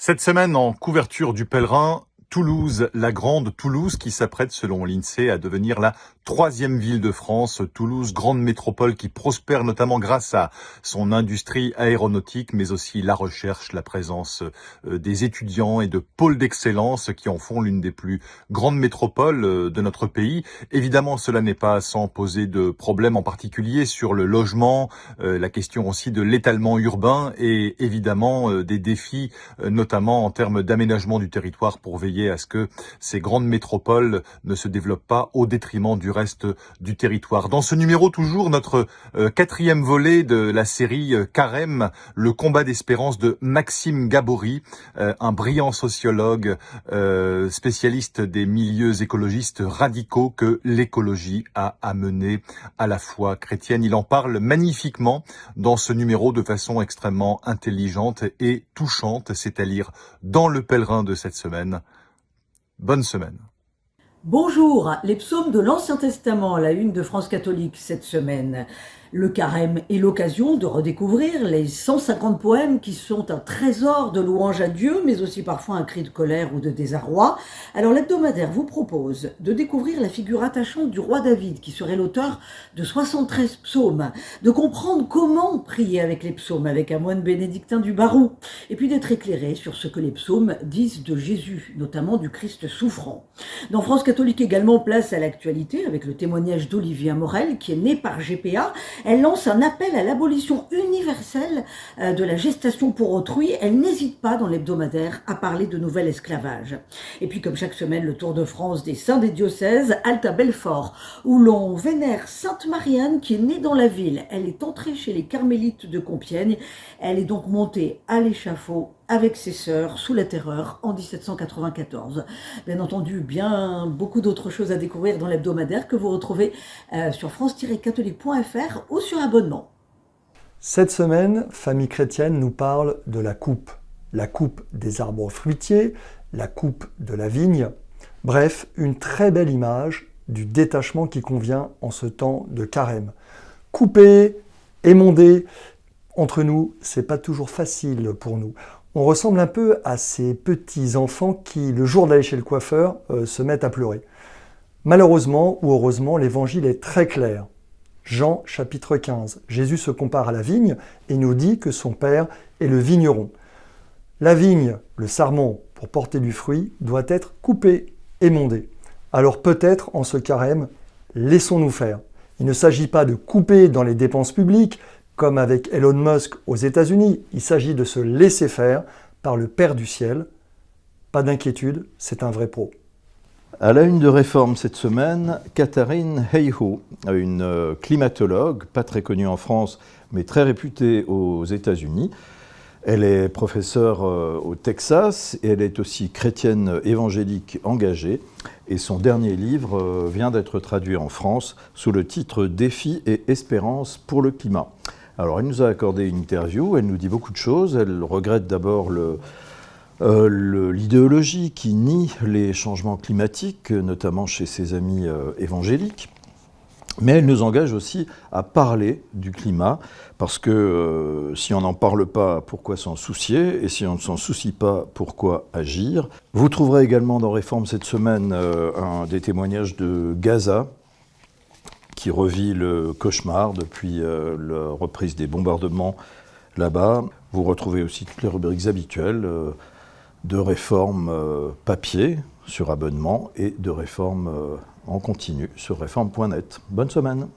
Cette semaine, en couverture du Pèlerin, Toulouse, la grande Toulouse qui s'apprête, selon l'INSEE, à devenir la troisième ville de France. Toulouse, grande métropole qui prospère notamment grâce à son industrie aéronautique, mais aussi la recherche, la présence des étudiants et de pôles d'excellence qui en font l'une des plus grandes métropoles de notre pays. Évidemment, cela n'est pas sans poser de problèmes, en particulier sur le logement, la question aussi de l'étalement urbain et évidemment des défis, notamment en termes d'aménagement du territoire pour veiller à ce que ces grandes métropoles ne se développent pas au détriment du reste du territoire. Dans ce numéro, toujours notre quatrième volet de la série Carême, le combat d'espérance de Maxime Gabory, un brillant sociologue, spécialiste des milieux écologistes radicaux que l'écologie a amené à la foi chrétienne. Il en parle magnifiquement dans ce numéro de façon extrêmement intelligente et touchante. C'est à lire dans le Pèlerin de cette semaine. Bonne semaine. Bonjour, les psaumes de l'Ancien Testament, la une de France catholique cette semaine. Le carême est l'occasion de redécouvrir les 150 poèmes qui sont un trésor de louange à Dieu, mais aussi parfois un cri de colère ou de désarroi. Alors l'hebdomadaire vous propose de découvrir la figure attachante du roi David, qui serait l'auteur de 73 psaumes, de comprendre comment prier avec les psaumes, avec un moine bénédictin du Barou, et puis d'être éclairé sur ce que les psaumes disent de Jésus, notamment du Christ souffrant. Dans France catholique également, place à l'actualité avec le témoignage d'Olivia Morel, qui est née par GPA. Elle lance un appel à l'abolition universelle de la gestation pour autrui. Elle n'hésite pas dans l'hebdomadaire à parler de nouvel esclavage. Et puis comme chaque semaine, le Tour de France des saints des diocèses, halte à Belfort, où l'on vénère Sainte Marianne qui est née dans la ville. Elle est entrée chez les carmélites de Compiègne. Elle est donc montée à l'échafaud avec ses sœurs sous la Terreur en 1794. Bien entendu, bien beaucoup d'autres choses à découvrir dans l'hebdomadaire que vous retrouvez sur france-catholique.fr ou sur abonnement. Cette semaine, Famille chrétienne nous parle de la coupe des arbres fruitiers, la coupe de la vigne. Bref, une très belle image du détachement qui convient en ce temps de carême. Couper, émonder, entre nous, c'est pas toujours facile pour nous. On ressemble un peu à ces petits enfants qui, le jour d'aller chez le coiffeur, se mettent à pleurer. Malheureusement ou heureusement, l'évangile est très clair. Jean chapitre 15, Jésus se compare à la vigne et nous dit que son père est le vigneron. La vigne, le sarment, pour porter du fruit, doit être coupée, émondée. Alors peut-être, en ce carême, laissons-nous faire. Il ne s'agit pas de couper dans les dépenses publiques, comme avec Elon Musk aux États-Unis, il s'agit de se laisser faire par le Père du ciel. Pas d'inquiétude, c'est un vrai pro. À la une de Réforme cette semaine, Katharine Hayhoe, une climatologue, pas très connue en France, mais très réputée aux États-Unis. Elle est professeure au Texas et elle est aussi chrétienne évangélique engagée. Et son dernier livre vient d'être traduit en France sous le titre « Défis et espérances pour le climat ». Alors, elle nous a accordé une interview, elle nous dit beaucoup de choses. Elle regrette d'abord l'idéologie qui nie les changements climatiques, notamment chez ses amis évangéliques. Mais elle nous engage aussi à parler du climat, parce que si on n'en parle pas, pourquoi s'en soucier? Et si on ne s'en soucie pas, pourquoi agir? Vous trouverez également dans Réforme cette semaine des témoignages de Gaza, qui revit le cauchemar depuis la reprise des bombardements là-bas. Vous retrouvez aussi toutes les rubriques habituelles de Réforme papier sur abonnement et de Réforme en continu sur réforme.net. Bonne semaine.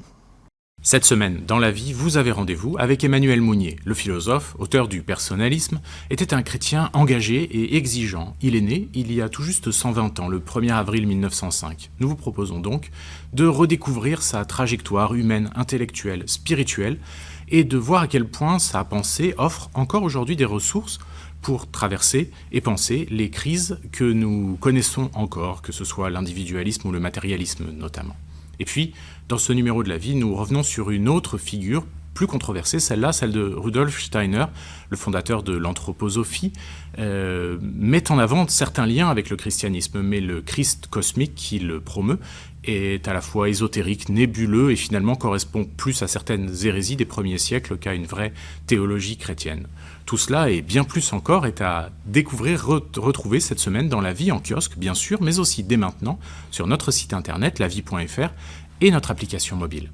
Cette semaine, dans la vie, vous avez rendez-vous avec Emmanuel Mounier. Le philosophe, auteur du Personnalisme, était un chrétien engagé et exigeant. Il est né il y a tout juste 120 ans, le 1er avril 1905. Nous vous proposons donc de redécouvrir sa trajectoire humaine, intellectuelle, spirituelle, et de voir à quel point sa pensée offre encore aujourd'hui des ressources pour traverser et penser les crises que nous connaissons encore, que ce soit l'individualisme ou le matérialisme notamment. Et puis, dans ce numéro de la vie, nous revenons sur une autre figure plus controversée, celle de Rudolf Steiner, le fondateur de l'anthroposophie, met en avant certains liens avec le christianisme, mais le Christ cosmique qu'il promeut est à la fois ésotérique, nébuleux et finalement correspond plus à certaines hérésies des premiers siècles qu'à une vraie théologie chrétienne. Tout cela et bien plus encore est à découvrir, retrouver cette semaine dans La Vie en kiosque, bien sûr, mais aussi dès maintenant sur notre site internet lavie.fr et notre application mobile.